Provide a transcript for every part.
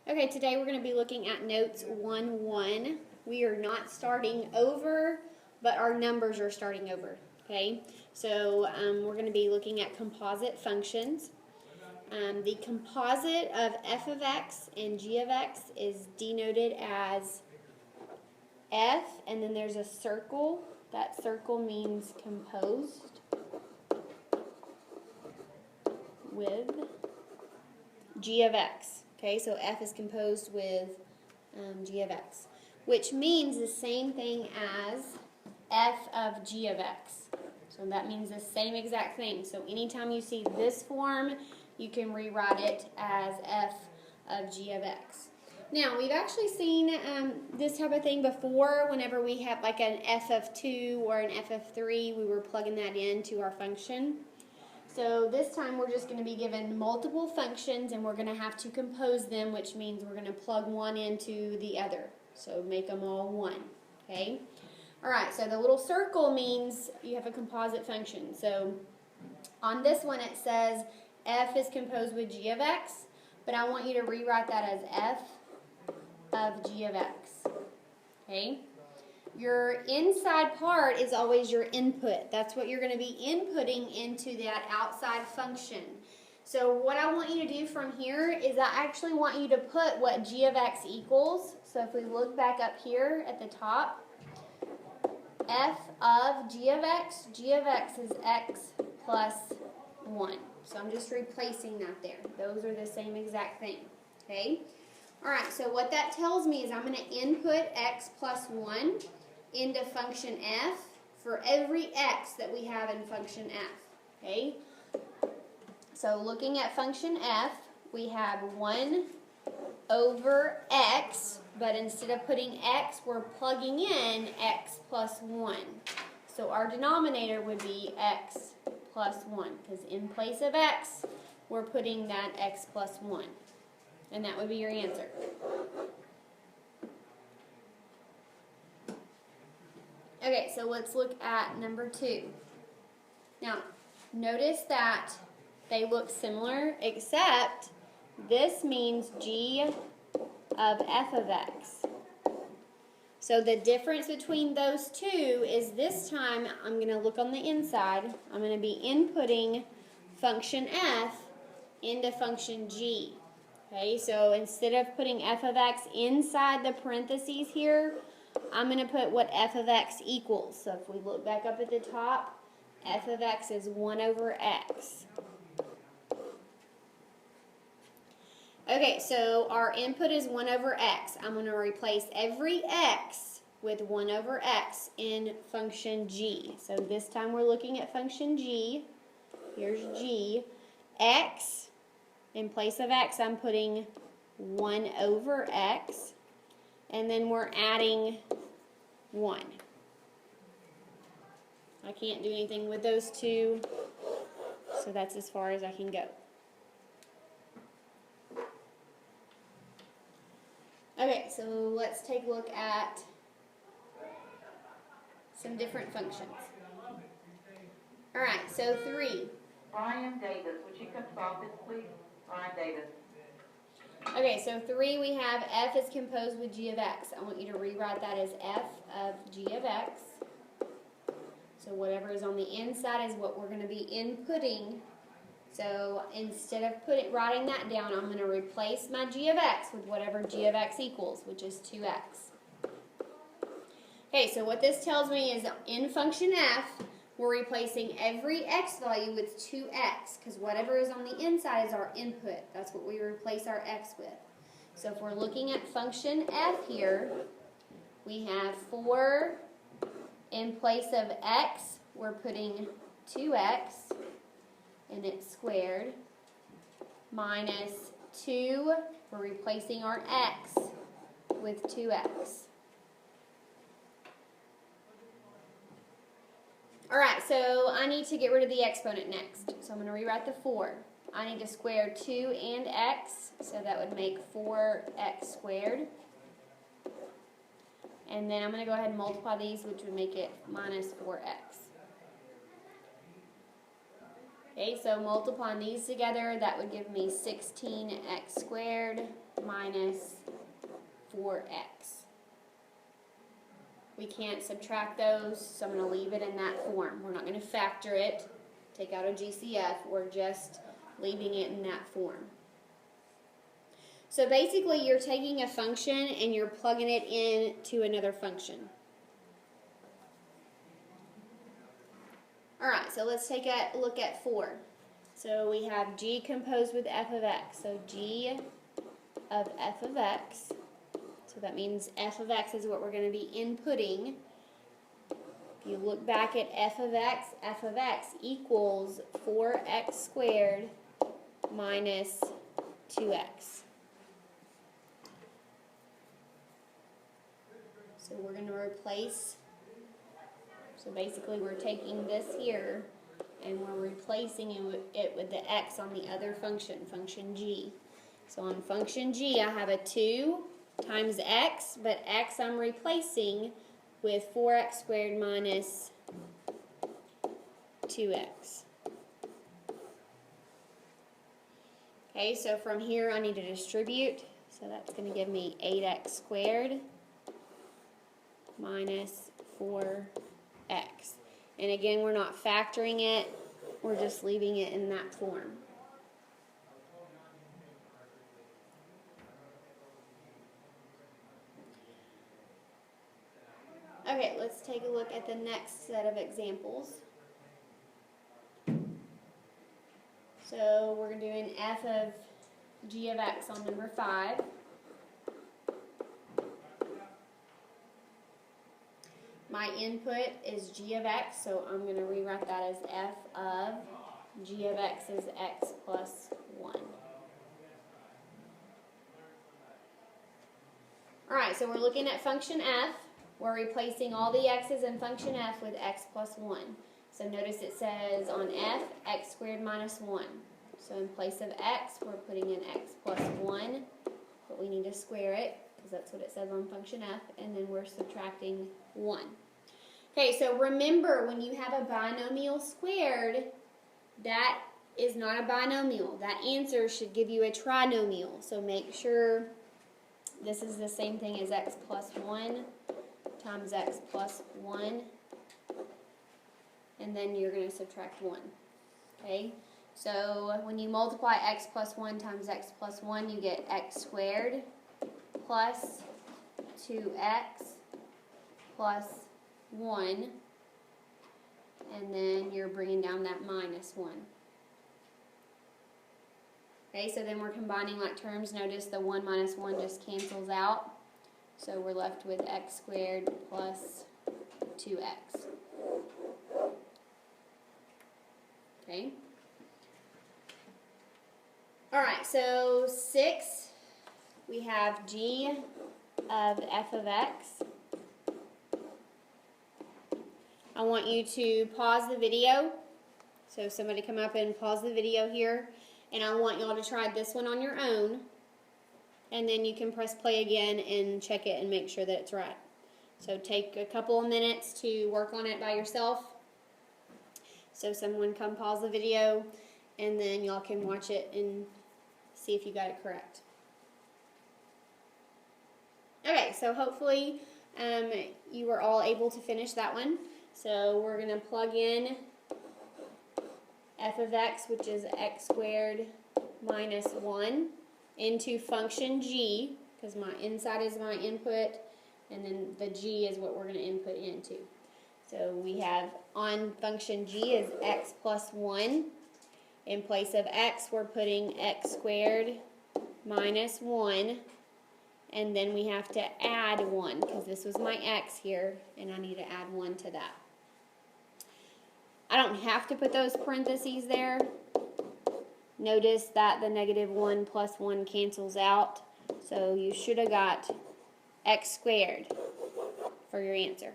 Okay, today we're going to be looking at notes 1-1. We are not starting over, but our numbers are starting over. Okay, so we're going to be looking at composite functions. The composite of f of x and g of x is denoted as f, and then there's a circle. That circle means composed with g of x. Okay, so f is composed with g of x, which means the same thing as f of g of x. So that means the same exact thing. So anytime you see this form, you can rewrite it as f of g of x. Now, we've actually seen this type of thing before. Whenever we have like an f of 2 or an f of 3, we were plugging that into our function. So this time we're just going to be given multiple functions and we're going to have to compose them, which means we're going to plug one into the other. So make them all one. Okay? Alright, so the little circle means you have a composite function. So on this one it says f is composed with g of x, but I want you to rewrite that as f of g of x. Okay? Your inside part is always your input. That's what you're going to be inputting into that outside function. So what I want you to do from here is I actually want you to put what g of x equals. So if we look back up here at the top, f of g of x is x plus 1. So I'm just replacing that there. Those are the same exact thing. Okay? Alright, so what that tells me is I'm going to input x plus 1 into function f for every x that we have in function f. Okay? So looking at function f, we have 1 over x, but instead of putting x, we're plugging in x plus 1. So our denominator would be x plus 1, because in place of x, we're putting that x plus 1. And that would be your answer. Okay, so let's look at number 2. Now, notice that they look similar, except this means g of f of x. So the difference between those two is this time I'm going to look on the inside. I'm going to be inputting function f into function g. Okay, so instead of putting f of x inside the parentheses here, I'm going to put what f of x equals. So if we look back up at the top, f of x is 1 over x. Okay, so our input is 1 over x. I'm going to replace every x with 1 over x in function g. So this time we're looking at function g. Here's g. X, in place of x, I'm putting 1 over x. And then we're adding 1. I can't do anything with those two, so that's as far as I can go. Okay, so let's take a look at some different functions. Alright, so 3. Ryan Davis, would you come to the office, please? Ryan Davis. Okay, so 3, we have f is composed with g of x. I want you to rewrite that as f of g of x. So whatever is on the inside is what we're going to be inputting. So instead of writing that down, I'm going to replace my g of x with whatever g of x equals, which is 2x. Okay, so what this tells me is in function f, we're replacing every x value with 2x, because whatever is on the inside is our input. That's what we replace our x with. So if we're looking at function f here, we have 4 in place of x, we're putting 2x, and it's squared, minus 2, we're replacing our x with 2x. Alright, so I need to get rid of the exponent next. So I'm going to rewrite the 4. I need to square 2 and x, so that would make 4x squared. And then I'm going to go ahead and multiply these, which would make it minus 4x. Okay, so multiplying these together, that would give me 16x squared minus minus 4x. We can't subtract those, so I'm going to leave it in that form. We're not going to factor it, take out a GCF, we're just leaving it in that form. So basically you're taking a function and you're plugging it into another function. Alright, so let's take a look at 4. So we have g composed with f of x. So g of f of x. So that means f of x is what we're going to be inputting. If you look back at f of x equals 4x squared minus 2x. So we're going to replace, so basically we're taking this here and we're replacing it with the x on the other function, function g. So on function g I have a 2 times x, but x I'm replacing with 4x squared minus 2x. Okay, so from here I need to distribute, so that's going to give me 8x squared minus 4x. And again, we're not factoring it, we're just leaving it in that form. Okay, let's take a look at the next set of examples. So we're doing f of g of x on number 5. My input is g of x, so I'm going to rewrite that as f of g of x is x plus 1. Alright, so we're looking at function f. We're replacing all the x's in function f with x plus 1. So notice it says on f, x squared minus 1. So in place of x, we're putting in x plus 1, but we need to square it, because that's what it says on function f, and then we're subtracting 1. Okay, so remember, when you have a binomial squared, that is not a binomial. That answer should give you a trinomial. So make sure this is the same thing as x plus 1 times x plus 1, and then you're going to subtract 1. Okay, so when you multiply x plus 1 times x plus 1, you get x squared plus 2x plus 1, and then you're bringing down that minus 1. Okay, so then we're combining like terms. Notice the 1 minus 1 just cancels out. So we're left with x squared plus 2x. Okay. Alright, so 6, we have g of f of x. I want you to pause the video. So somebody come up and pause the video here. And I want y'all to try this one on your own. And then you can press play again and check it and make sure that it's right. So take a couple of minutes to work on it by yourself. So someone come pause the video, and then y'all can watch it and see if you got it correct. Okay, so hopefully you were all able to finish that one. So we're going to plug in f of x, which is x squared minus 1, into function g, because my inside is my input, and then the g is what we're going to input into. So we have on function g is x plus 1. In place of x, we're putting x squared minus 1, and then we have to add 1, because this was my x here, and I need to add 1 to that. I don't have to put those parentheses there. Notice that the negative 1 plus 1 cancels out, so you should have got x squared for your answer.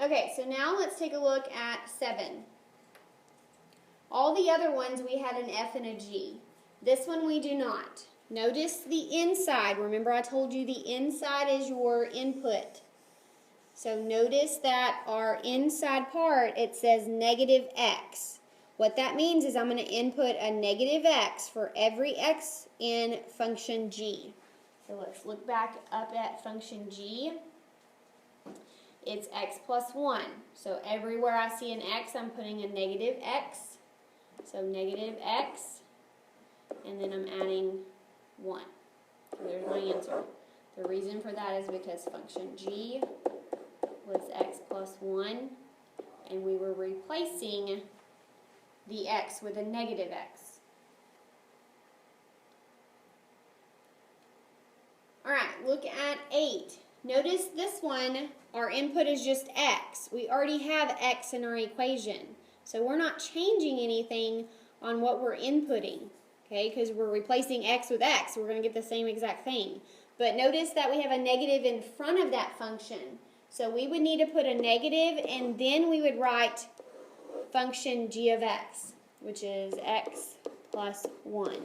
Okay, so now let's take a look at 7. All the other ones we had an F and a G. This one we do not. Notice the inside. Remember I told you the inside is your input. So notice that our inside part, it says negative x. What that means is I'm going to input a negative x for every x in function g. So let's look back up at function g. It's x plus 1. So everywhere I see an x, I'm putting a negative x. So negative x, and then I'm adding 1. So there's my answer. The reason for that is because function g was x plus 1, and we were replacing the x with a negative x. Alright, look at 8. Notice this one, our input is just x. We already have x in our equation. So we're not changing anything on what we're inputting, okay, because we're replacing x with x. We're going to get the same exact thing. But notice that we have a negative in front of that function. So we would need to put a negative, and then we would write function g of x, which is x plus 1.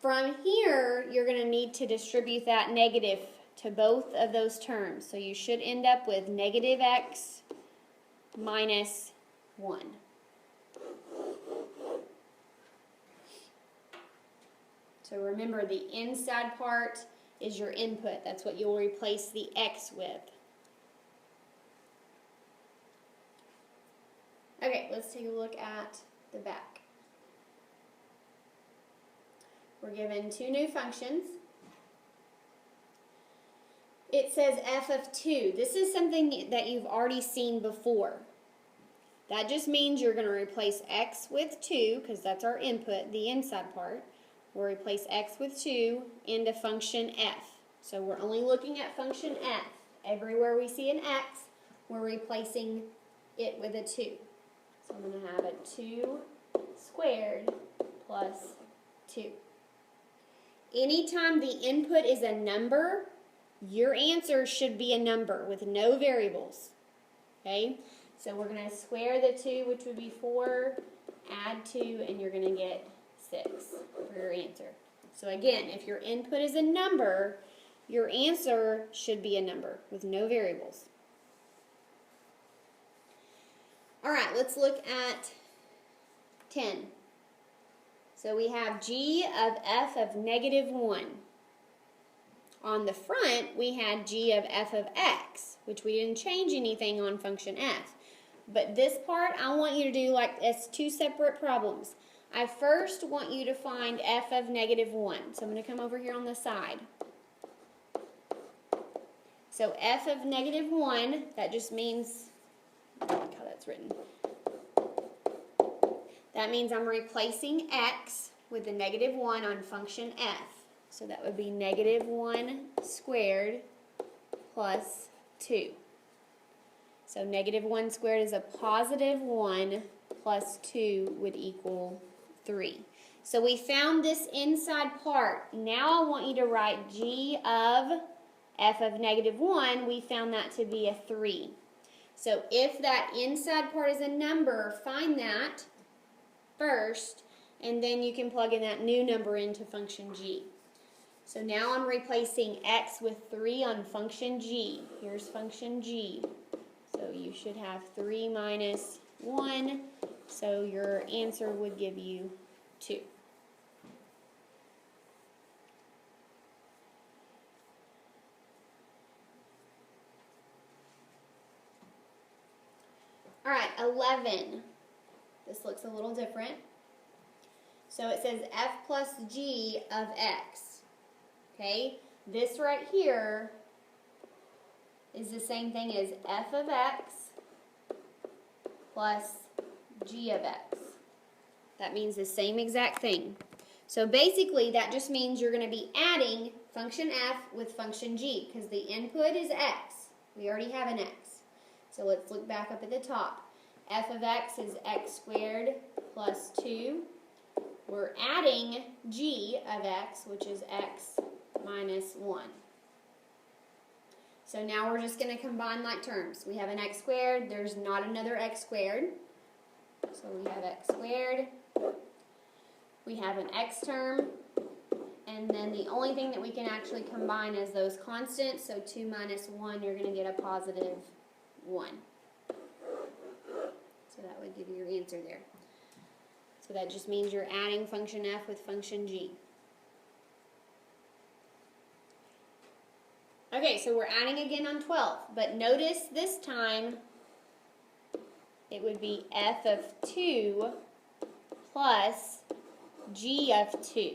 From here, you're going to need to distribute that negative to both of those terms. So you should end up with negative x minus 1. So remember, the inside part is your input. That's what you'll replace the x with. Okay, let's take a look at the back. We're given two new functions. It says f of 2. This is something that you've already seen before. That just means you're going to replace x with 2, because that's our input, the inside part. We'll replace x with 2 into function f. So we're only looking at function f. Everywhere we see an x, we're replacing it with a 2. So I'm going to have a 2 squared plus 2. Anytime the input is a number, your answer should be a number with no variables. Okay? So we're going to square the 2, which would be 4, add 2, and you're going to get 6 for your answer. So again, if your input is a number, your answer should be a number with no variables. Alright, let's look at 10. So we have g of f of negative 1. On the front, we had g of f of x, which we didn't change anything on function f. But this part, I want you to do like as two separate problems. I first want you to find f of negative 1. So I'm going to come over here on the side. So f of negative 1, that just means, I don't like how that's written. That means I'm replacing x with the negative 1 on function f. So that would be negative 1 squared plus 2. So negative 1 squared is a positive 1 plus 2 would equal 3. So we found this inside part. Now I want you to write g of f of negative 1. We found that to be a 3. So if that inside part is a number, find that first, and then you can plug in that new number into function g. So now I'm replacing x with 3 on function g. Here's function g. So you should have 3 minus 1, so your answer would give you 2. Alright, 11. This looks a little different. So it says f plus g of x. Okay, this right here is the same thing as f of x plus g of x. That means the same exact thing. So basically that just means you're going to be adding function f with function g, because the input is x. We already have an x. So let's look back up at the top. F of x is x squared plus 2. We're adding g of x, which is x minus 1. So now we're just going to combine like terms. We have an x squared. There's not another x squared. So we have x squared. We have an x term. And then the only thing that we can actually combine is those constants. So 2 minus 1, you're going to get a positive 1. So So that would give you your answer there. So that just means you're adding function f with function g. Okay, so we're adding again on 12, but notice this time it would be f of 2 plus g of 2.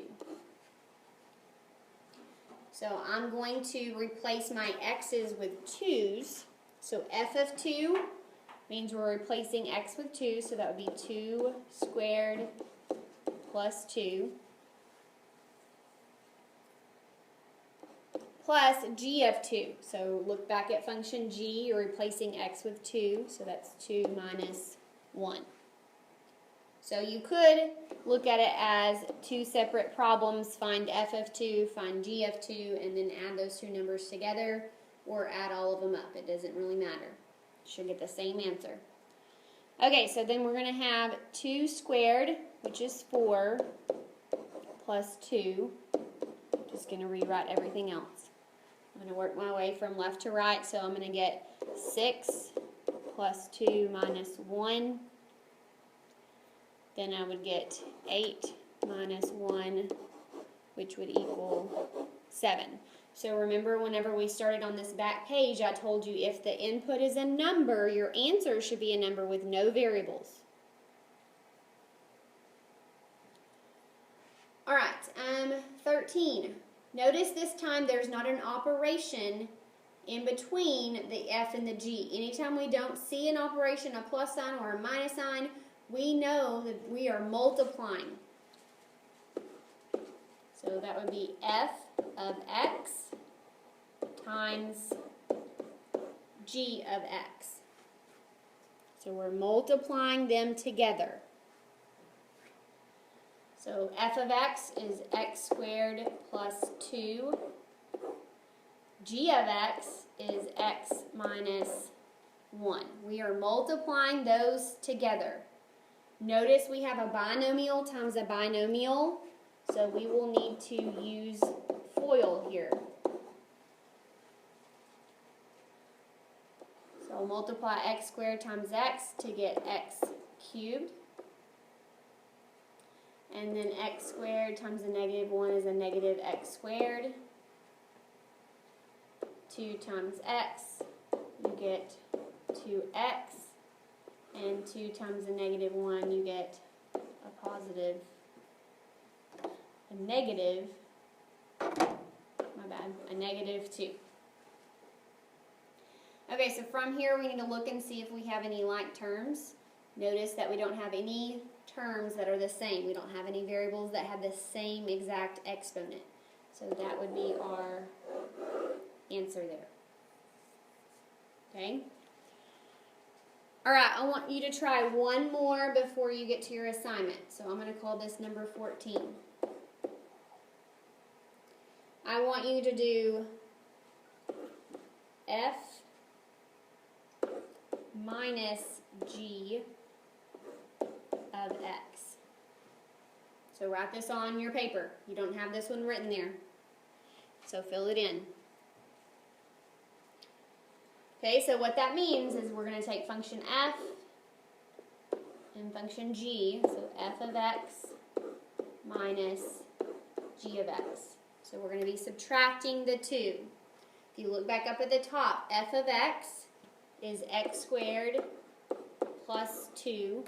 So I'm going to replace my x's with 2's. So f of 2 means we're replacing x with 2, so that would be 2 squared plus 2. Plus g of 2. So look back at function g, you're replacing x with 2, so that's 2 minus 1. So you could look at it as two separate problems, find f of 2, find g of 2, and then add those two numbers together, or add all of them up. It doesn't really matter. You should get the same answer. Okay, so then we're going to have 2 squared, which is 4, plus 2. Just going to rewrite everything else. I'm going to work my way from left to right, so I'm going to get 6 plus 2 minus 1. Then I would get 8 minus 1, which would equal 7. So remember, whenever we started on this back page, I told you if the input is a number, your answer should be a number with no variables. All right, 13. Notice this time there's not an operation in between the f and the g. Anytime we don't see an operation, a plus sign or a minus sign, we know that we are multiplying. So that would be f of x times g of x. So we're multiplying them together. So f of x is x squared plus 2. G of x is x minus 1. We are multiplying those together. Notice we have a binomial times a binomial, so we will need to use FOIL here. So multiply x squared times x to get x cubed. And then x squared times a negative 1 is a negative x squared. 2 times x, you get 2x. And 2 times a negative 1, you get a negative 2. Okay, so from here we need to look and see if we have any like terms. Notice that we don't have any terms that are the same. We don't have any variables that have the same exact exponent. So that would be our answer there. Okay? Alright, I want you to try one more before you get to your assignment. So I'm going to call this number 14. I want you to do f minus g of x. So write this on your paper. You don't have this one written there. So fill it in. Okay, so what that means is we're going to take function f and function g, so f of x minus g of x. So we're going to be subtracting the two. If you look back up at the top, f of x is x squared plus 2.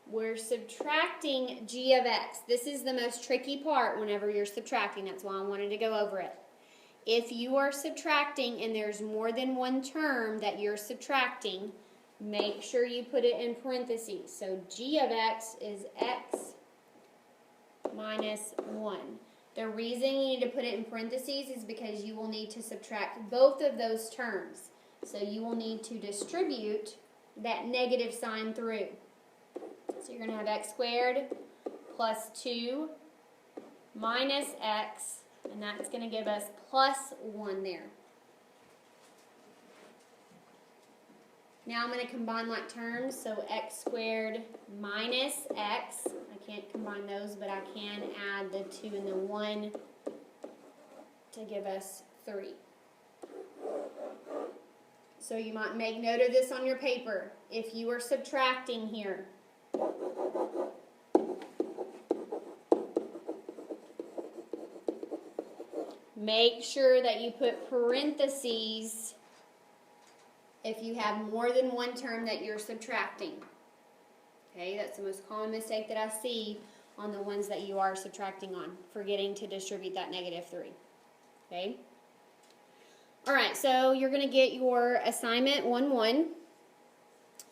We're subtracting g of x. This is the most tricky part whenever you're subtracting. That's why I wanted to go over it. If you are subtracting and there's more than one term that you're subtracting, make sure you put it in parentheses. So g of x is x minus 1. The reason you need to put it in parentheses is because you will need to subtract both of those terms. So you will need to distribute that negative sign through. So you're going to have x squared plus 2 minus x, and that's going to give us plus 1 there. Now I'm going to combine like terms, so x squared minus x. I can't combine those, but I can add the 2 and the 1 to give us 3. So you might make note of this on your paper. if you are subtracting here, make sure that you put parentheses if you have more than one term that you're subtracting. Okay, that's the most common mistake that I see on the ones that you are subtracting on, forgetting to distribute that -3. Okay? Alright, so you're going to get your assignment 1-1.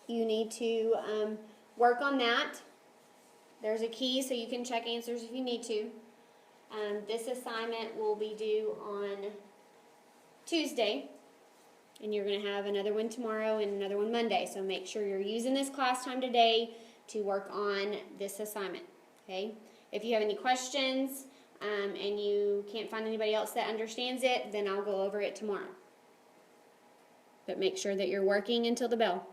You need to work on that. There's a key so you can check answers if you need to. This assignment will be due on Tuesday, and you're going to have another one tomorrow and another one Monday. So make sure you're using this class time today to work on this assignment. Okay? If you have any questions and you can't find anybody else that understands it, then I'll go over it tomorrow. But make sure that you're working until the bell.